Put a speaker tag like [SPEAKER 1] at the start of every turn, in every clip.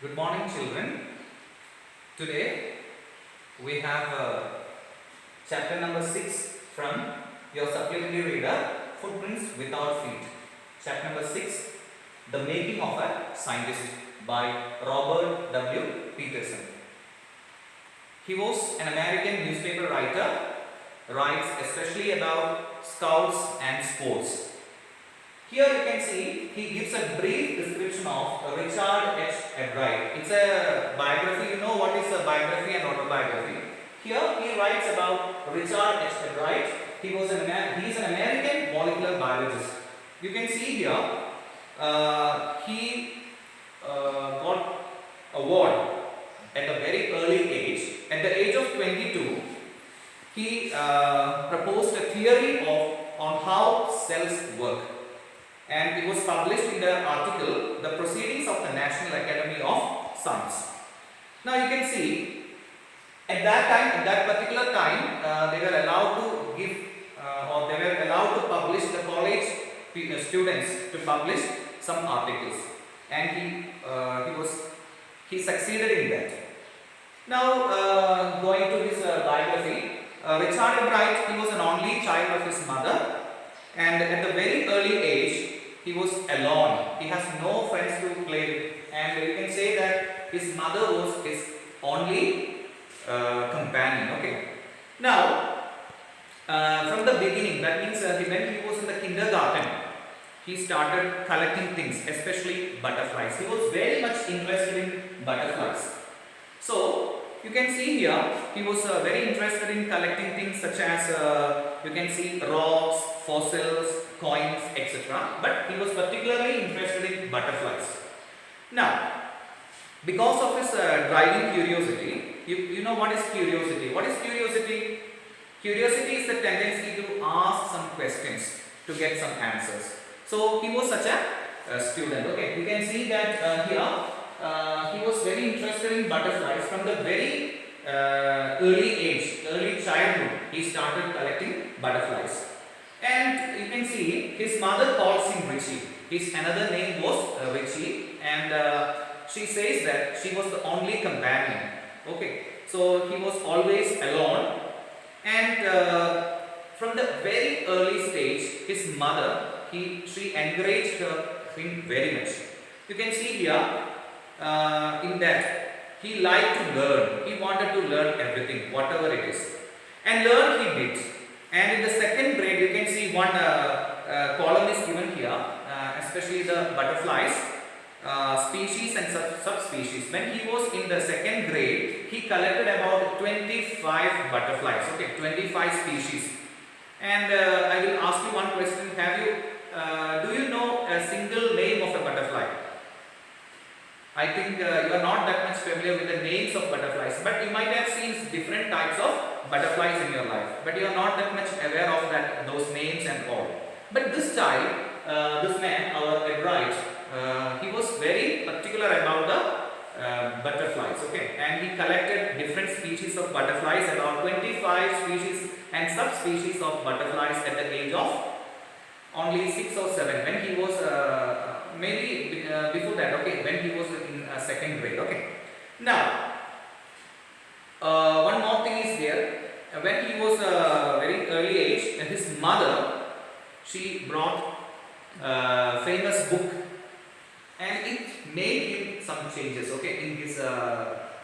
[SPEAKER 1] Good morning, children. Today we have chapter number 6 from your supplementary reader, Footprints Without Feet. Chapter number 6, The Making of a Scientist by Robert W. Peterson. He was an American newspaper writer, writes especially about scouts and sports. Here you can see he gives a brief description of Richard H. Ebright. It's a biography. You know what is a biography and autobiography. Here he writes about Richard H. Ebright. He is an American molecular biologist. You can see here he got award at a very early age. At the age of 22, he proposed a theory on how cells work. And it was published in the article, The Proceedings of the National Academy of Science. Now you can see, at that particular time, they were allowed to give or they were allowed to publish, the college students to publish some articles, and he succeeded in that. Now going to his biography, Richard Ebright, he was an only child of his mother, and at the very early age he was alone. He has no friends to play with, and you can say that his mother was his only companion. Okay. Now, from the beginning, that means when he was in the kindergarten, he started collecting things, especially butterflies. He was very much interested in butterflies. So you can see here, he was very interested in collecting things such as you can see rocks, fossils, coins, etc. But he was particularly interested in butterflies. Now, because of his driving curiosity, you know what is curiosity? What is curiosity? Curiosity is the tendency to ask some questions to get some answers. So he was such a student. Okay, you can see that here he was very interested in butterflies from the very early childhood. He started collecting butterflies. And you can see his mother calls him Richie. His another name was Richie, and she says that she was the only companion. Okay, so he was always alone, and from the very early stage, his mother she encouraged him very much. You can see here in that he liked to learn. He wanted to learn everything, whatever it is, and learn he did. And in the second grade, you can see one column is given here, especially the butterflies, species and subspecies. When he was in the second grade, he collected about 25 butterflies. Okay, 25 species. And I will ask you one question. Do you know a single name of a butterfly? I think you are not that much familiar with the names of butterflies, but you might have seen different types of butterflies in your life, but you are not that much aware of those names and all. But this child, this man, our Ebright, he was very particular about the butterflies, okay, and he collected different species of butterflies, about 25 species and subspecies of butterflies at the age of only 6 or 7, when he was maybe before that, okay, when he was in second grade. Okay. Now, one more thing is there. When he was very early age, his mother, she brought a famous book, and it made him some changes. Okay, in his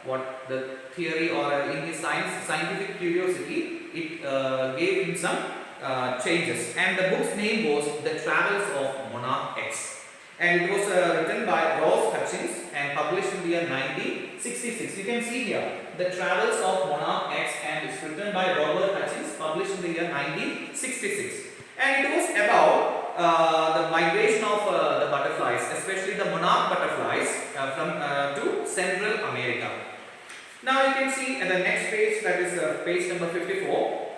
[SPEAKER 1] what the theory or in his scientific curiosity, it gave him some changes. And the book's name was The Travels of Monarch X. And it was written by Ross Hutchins and published in the year 1966. You can see here, The Travels of Monarch X, and it's written by Robert Hutchins, published in the year 1966. And it was about the migration of the butterflies, especially the monarch butterflies to Central America. Now you can see at the next page, that is page number 54.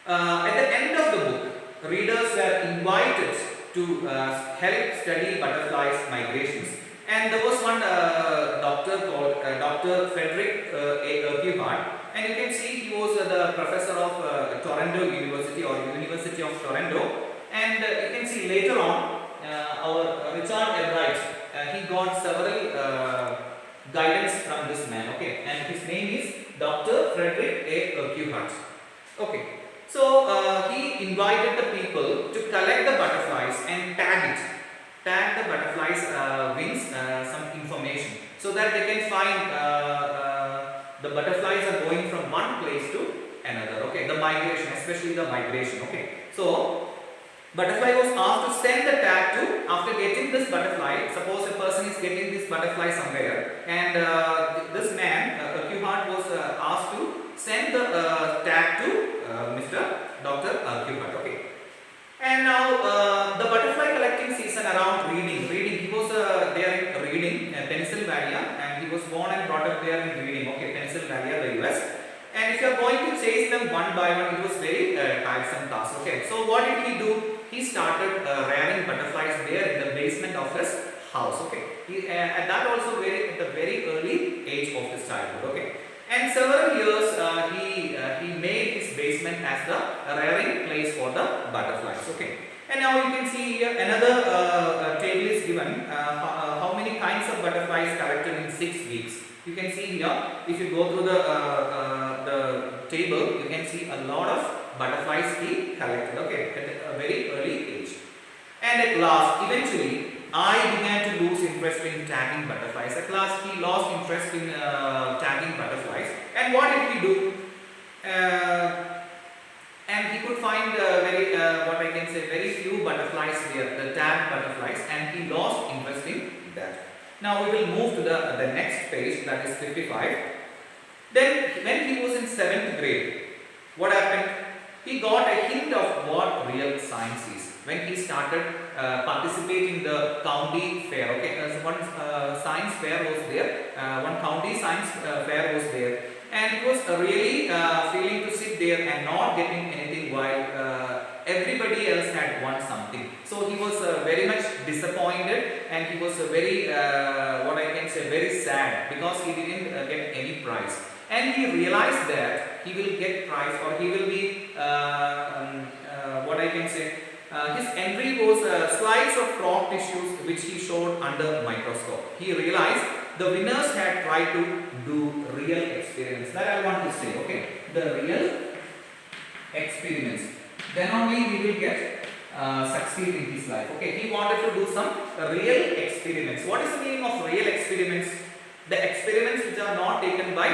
[SPEAKER 1] At the end of the book, readers were invited to help study butterflies' migrations. And there was one doctor called Dr. Frederick A. Urquhart, and you can see he was the professor of Toronto University or University of Toronto. And you can see later on our Richard Ebright, he got several hut. Okay, so he invited the people to collect the butterflies and tag the butterflies wings some information, so that they can find the butterflies are going from one place to another. Okay, the migration, especially the migration. Okay, so butterfly was asked to send the tag to, after getting this butterfly, suppose a person is getting this butterfly somewhere, and this man, Q-Hart, was asked to send the tag to Mr. Dr. Q-Hart. Okay. And now the butterfly collecting season around reading. He was there in Reading, Pennsylvania, and he was born and brought up there in Reading. Okay, Pennsylvania, the US. And if you are going to chase them one by one, it was very tiresome task. Okay, so what did he do? He started rearing butterflies there in the basement of his house. Okay, at that also at the very early age of his childhood. Okay, and several years he made his basement as the rearing place for the butterflies. Okay, and now you can see here another table is given. How many kinds of butterflies collected in 6 weeks? You can see here, if you go through the table, you can see a lot of butterflies he collected. Okay, at a very early age. And at last, eventually, I began to lose interest in tagging butterflies. At last, he lost interest in tagging butterflies. And what did he do? And he could find very few butterflies there, the tagged butterflies, and he lost interest in that. Now we will move to the next page, that is 55. Then when he was in 7th grade, what happened? He got a hint of what real science is when he started participating in the county fair. Okay, one science fair was there, one county science fair was there, and it was really feeling to sit there and not getting anything while everybody else had won something. So he was very much disappointed, and he was very very sad, because he didn't get any prize. And he realized that he will get prize, or he will be his entry was slides of frog tissues which he showed under microscope. He realized the winners had tried to do real experiments. That I want to say. Okay, the real experiments. Then only he will get succeed in his life. Okay, he wanted to do some real experiments. What is the meaning of real experiments? The experiments which are not taken by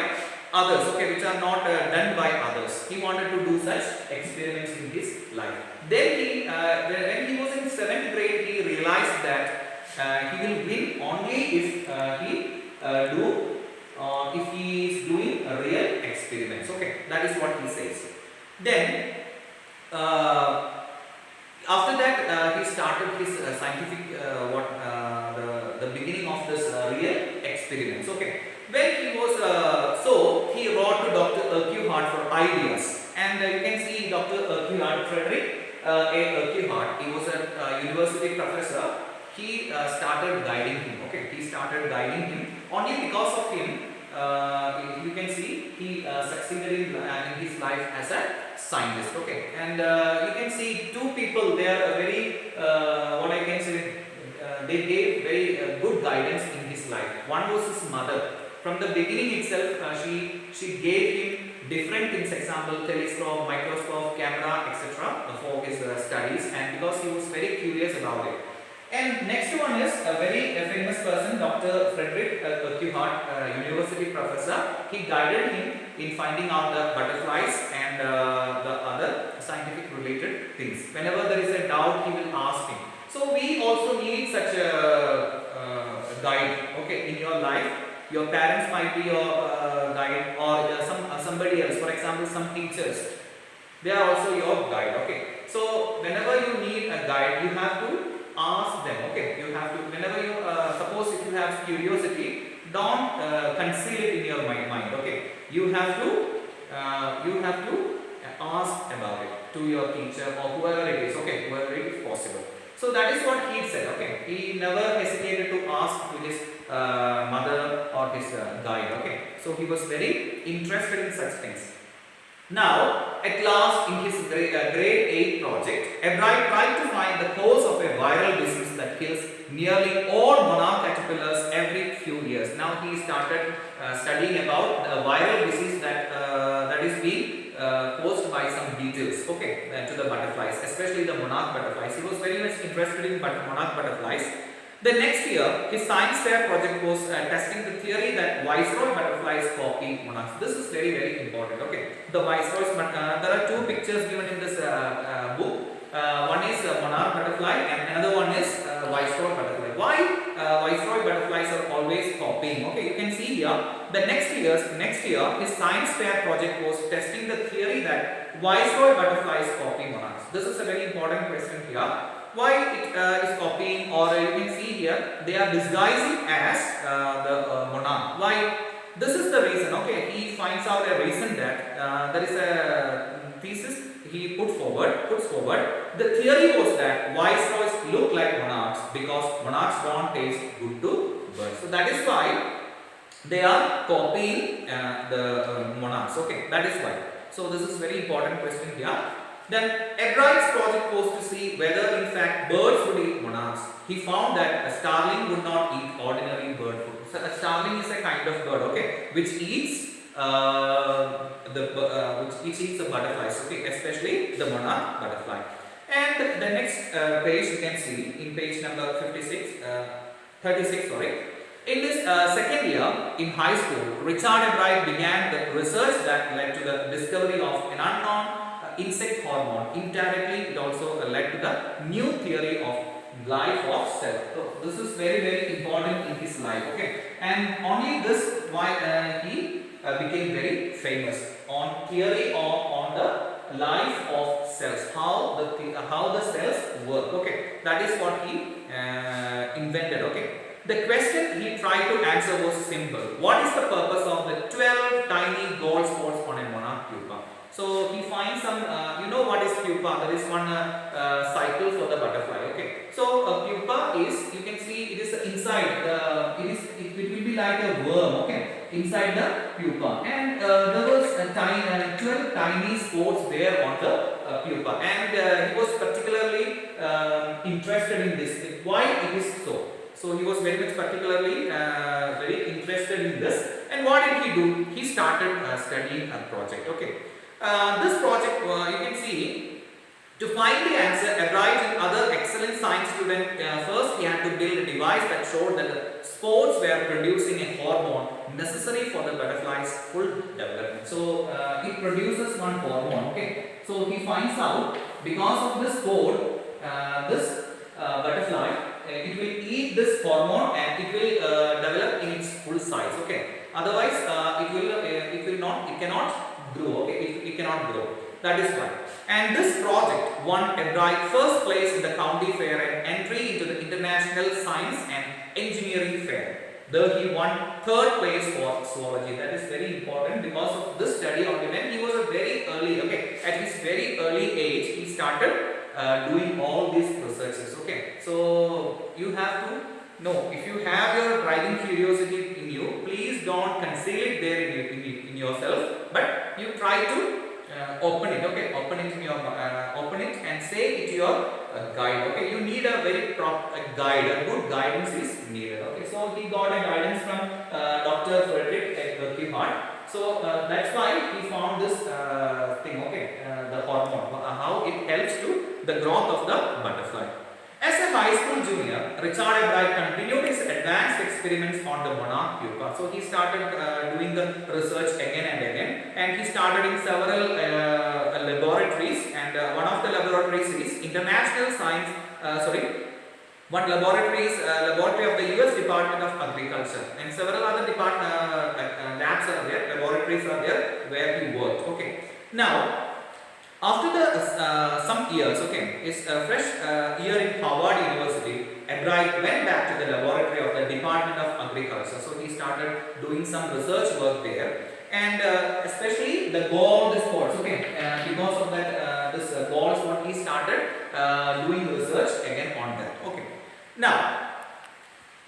[SPEAKER 1] others, okay, which are not done by others. He wanted to do such experiments in his life. Then when he was in 7th grade, he realized that he will win only if he is doing real experiments. Okay, that is what he says. Then after that, he started his scientific the beginning of this real experiments. Okay, when he was he wrote to Dr. Q-Hart for ideas, and you can see Dr. Q-Hart, Frederick A. Q-Hart. He was a university professor. He started guiding him. Okay, he started guiding him. Only because of him, you can see he succeeded in his life as a scientist. Okay, and you can see two people. They are very they gave very good guidance in his life. One was his mother. From the beginning itself, she gave him different things, example telescope, microscope, camera, etc. for his studies, and because he was very curious about it. And next one is a very famous person, Dr. Frederick Q-Hart, university professor. He guided him in finding out the butterflies and the other scientific related things. Whenever there is a doubt, he will ask him. So we also need such a guide, okay, in your life. Your parents might be your guide, or somebody else. For example, some teachers, they are also your guide. Okay. So whenever you need a guide, you have to ask them. Okay. You have to, whenever you suppose if you have curiosity, don't conceal it in your mind. Okay. You have to ask about it to your teacher or whoever it is. Okay, whoever it is possible. So that is what he said. Okay. He never hesitated to ask to his mother or his guide. Okay, so he was very interested in such things. Now, at last, in his grade 8 project, Ebright tried to find the cause of a viral disease that kills nearly all monarch caterpillars every few years. Now he started studying about the viral disease that is being posed by some beetles, okay, to the butterflies, especially the monarch butterflies. He was very much interested in monarch butterflies. The next year, his science fair project was testing the theory that viceroy butterflies copy monarchs. This is very, very important. Okay, the viceroys. There are two pictures given in this book. One is monarch butterfly, and another one is viceroy butterfly. Why viceroy butterflies are always copying? Okay, you can see here. The next year, his science fair project was testing the theory that viceroy butterflies copy monarchs. This is a very important question here. Why it is copying, or you can see here they are disguising as the monarch. Why? This is the reason. Okay, he finds out a reason that there is a thesis he puts forward. The theory was that viceroys look like monarchs because monarchs don't taste good to birds. So that is why they are copying the monarchs. Okay, that is why. So this is very important question here. Then Ebright's project was to see whether in fact birds would eat monarchs. He found that a starling would not eat ordinary bird food. So a starling is a kind of bird, okay, which eats the butterflies, okay, especially the monarch butterfly. And the next page you can see in page number 36, sorry. In this second year in high school, Richard Ebright began the research that led to the discovery of an unknown insect hormone. Indirectly, it also led to the new theory of life of cell. So this is very, very important in his life. Okay, and only this why he became very famous on theory on the life of cells, how the cells work. Okay, that is what he invented. Okay, the question he tried to answer was simple. What is the purpose of the 12 tiny gold spots on a monarch pupa? So he finds some, you know what is pupa? There is one cycle for the butterfly. Okay. So a pupa is, you can see it is inside. It will be like a worm. Okay, inside the pupa, and there was a 12 tiny spots there on the pupa, and he was particularly interested in this. Why it is so? So he was very much particularly very interested in this. And what did he do? He started studying a project. Okay. This project, you can see, to find the answer, Ebright and other excellent science students, first he had to build a device that showed that the spores were producing a hormone necessary for the butterfly's full development. So it produces one hormone. Okay. So he finds out because of this spore, this butterfly, it will eat this hormone and it will develop in its full size. Okay. Otherwise, it cannot grow. Okay, it cannot grow. That is why. And this project won Ebright first place in the county fair and entry into the international science and engineering fair. Though he won third place for zoology. That is very important because of this study on when he was a very early. Okay, at his very early age, he started doing all these researches. Okay, so you have to know, if you have your driving curiosity in you, please don't conceal it there in yourself, but you try to open it. Okay, open it and say it to your guide. Okay, you need a very proper guide. A good guidance is needed. Okay, so he got a guidance from Dr. Frederick at Berkeley Hart. So that's why he found this thing. Okay, the hormone, how it helps to the growth of the butterfly. As a high school junior, Richard Ebright continued his advanced experiments on the monarch pupa. So he started doing the research again and again, and he started in several laboratories, and one of the laboratories is International Science, one laboratory is laboratory of the US Department of Agriculture, and several other labs are there, laboratories are there where he worked. Okay. Now, after some years, okay, his fresh year in Harvard University, Ebright went back to the laboratory of the Department of Agriculture. So he started doing some research work there, and especially the gold spots. Okay, because of that, this gold spot, he started doing research again on that. Okay, now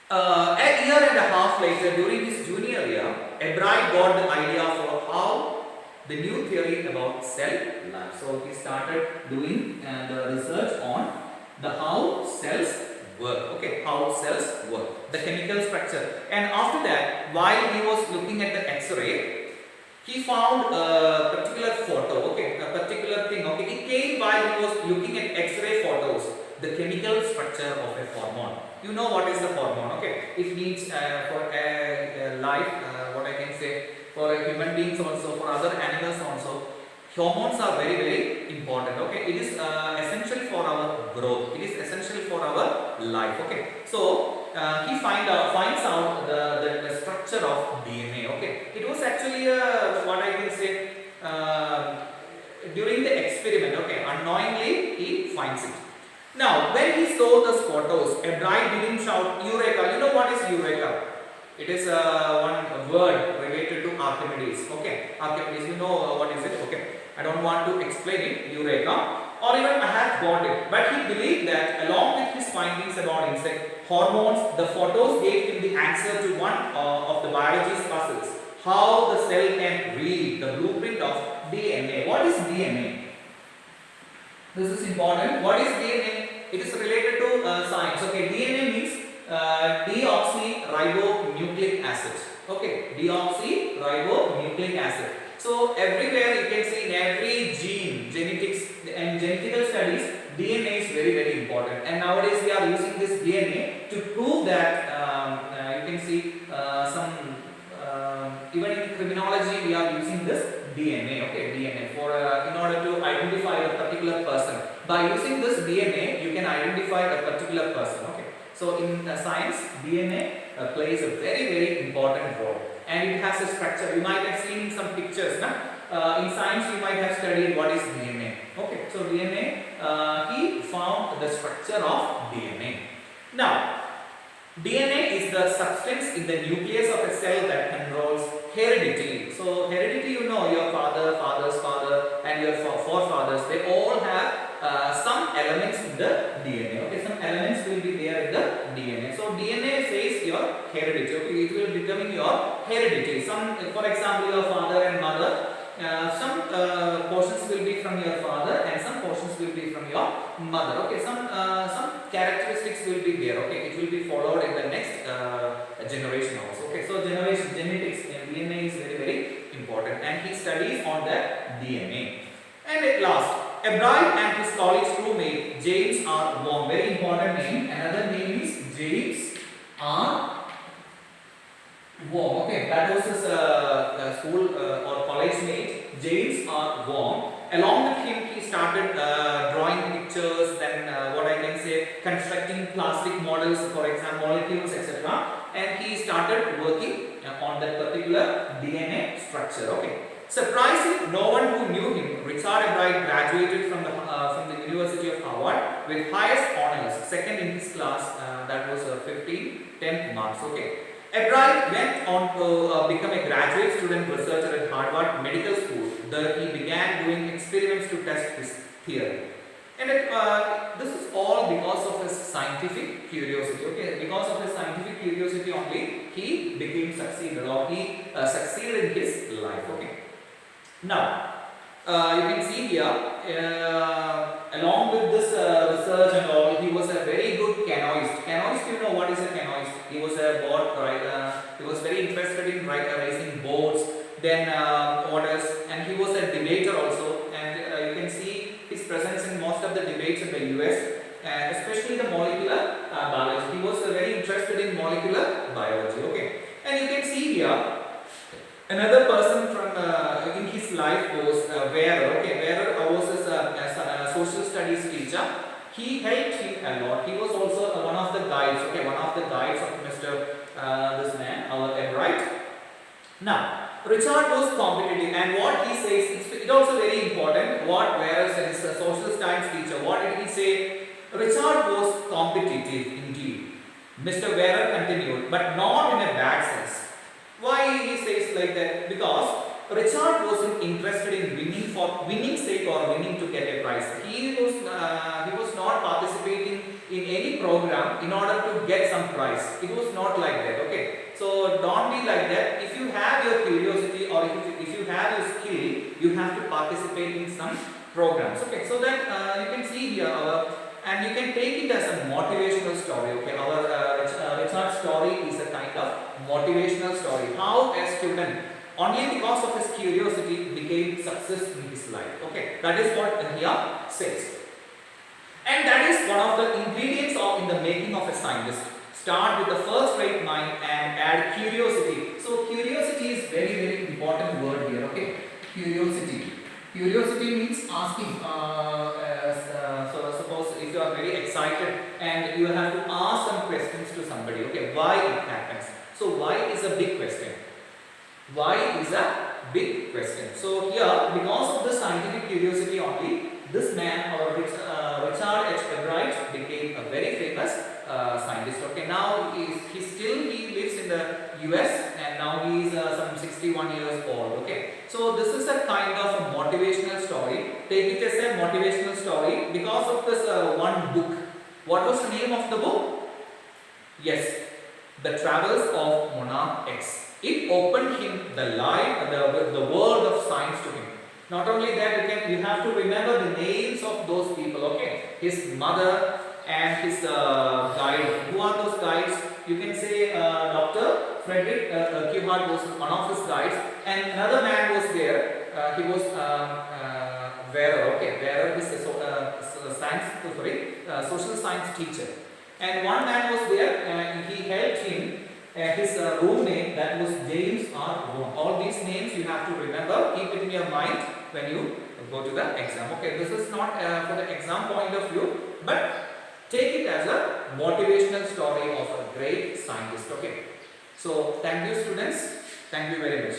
[SPEAKER 1] a year and a half later, during his junior year, Ebright got the idea for how the new theory about cell life. So he started doing the research on the how cells work. Okay, how cells work, the chemical structure. And after that, while he was looking at the X-ray, He found a particular photo, okay, a particular thing, okay. It came while he was looking at X-ray photos, the chemical structure of a hormone. You know what is the hormone, okay? It needs for a life, what I can say, for human beings also, for other animals also. Hormones are very, very important, okay. It is essential for our growth. It is essential for our life, okay. So he finds out the structure of DNA. Okay, it was actually what I can say during the experiment. Okay, unknowingly he finds it. Now, when he saw those photos, a bride didn't shout "Eureka!" You know what is Eureka? It is one word related to Archimedes. Okay, Archimedes. You know what is it? Okay, I don't want to explain it. Eureka! Or even I have got it. But he believed that along with his findings about insect hormones, the photos gave him the answer to one of the biology's puzzles. How the cell can read the blueprint of DNA. What is DNA? This is important. What is DNA? It is related to science. Okay, DNA means deoxyribonucleic acid. Okay, deoxyribonucleic acid. So everywhere you can see in every gene, genetics and genetical studies, DNA is very, very important. And nowadays we are using this DNA to prove that you can see some even in criminology we are using this DNA. Okay, DNA for in order to identify a particular person. By using this DNA, you can identify a particular person. Okay. So in science, DNA plays a very, very important role. And it has a structure. You might have seen in some pictures. In science, you might have studied what is DNA. Okay, so DNA, he found the structure of DNA. Now, DNA is the substance in the nucleus of a cell that controls heredity. So, heredity, you know, your father, father's father, and your forefathers, they all have some elements in the DNA. Okay, some elements will be there in the DNA. So DNA says your heredity. Okay, it will determine your heredity. Some, for example, your father and mother. Some portions will be from your father and some portions will be from your mother. Okay, some characteristics will be there. Okay, it will be followed in the next generation also. Okay, so generation genetics and DNA is very, very important, and he studies on the DNA. And at last, a bride and his college roommate James R. Wong. Very important name. Another name is James R. Wong. Okay, that was his school or college mate James R. Wong. Along with him, he started drawing pictures, then what I can say, constructing plastic models, for example, molecules, etc. And he started working on that particular DNA structure. Okay. Surprising, no one who knew him, Richard Ebright graduated from the University of Harvard with highest honors, second in his class, that was 10th marks. Okay. Ebright went on to become a graduate student researcher at Harvard Medical School. There he began doing experiments to test his theory. And this is all because of his scientific curiosity. Okay, because of his scientific curiosity only, he became succeeded, or he succeeded in his life. Okay. Now, you can see here, along with this research and all, he was a very good canoeist. Canoeist, you know what is a canoeist? He was a boat rider. He was very interested in racing boats. Then what else? And he was a debater also. And you can see his presence in most of the debates in the US, especially the molecular biology. He was very interested in molecular biology. Okay, and you can see here. Another person from in his life was Werer. Okay, Werer was his social studies teacher. He helped him a lot. He was also one of the guides. Okay, one of the guides of Mr. This man, our Ebright. Now, Richard was competitive, and what he says, it's also very important. What Werer said, his social studies teacher, what did he say? Richard was competitive indeed. Mr. Werer continued, but not in a bad sense. Why he says like that? Because Richard wasn't interested in winning for winning's sake or winning to get a prize. He was not participating in any program in order to get some prize. It was not like that. Okay, so don't be like that. If you have your curiosity or if you have your skill, you have to participate in some programs. Okay, so that you can see here and you can take it as a motivational story. Okay, our Richard's story is a kind of motivational story. How a student only because of his curiosity became success in his life. Okay, that is what here says. And that is one of the ingredients of in the making of a scientist. Start with the first rate mind and add curiosity. So curiosity is very important word here. Okay, curiosity. Curiosity means asking. So suppose if you are very excited and you have to ask some questions to somebody. Okay, why it happens? So why is a big question. Why is a big question. So here, because of the scientific curiosity only, this man or Richard H. Albright became a very famous scientist. Okay, now he lives in the US and now he is some 61 years old. Okay, so this is a kind of motivational story. Take it as a motivational story because of this one book. What was the name of the book? Yes, The Travels of Monarch X. It opened him the life, the world of science to him. Not only that, you have to remember the names of those people. Okay, his mother and his guide. Who are those guides? You can say Dr. Frederick Kuhart was one of his guides, and another man was there. He was Vera. Okay, Vera is a social science teacher. And one man was there, and he helped him. His roommate, that was James R. Bone. All these names you have to remember, keep it in your mind when you go to the exam. Okay, this is not for the exam point of view, but take it as a motivational story of a great scientist. Okay, so thank you students, thank you very much.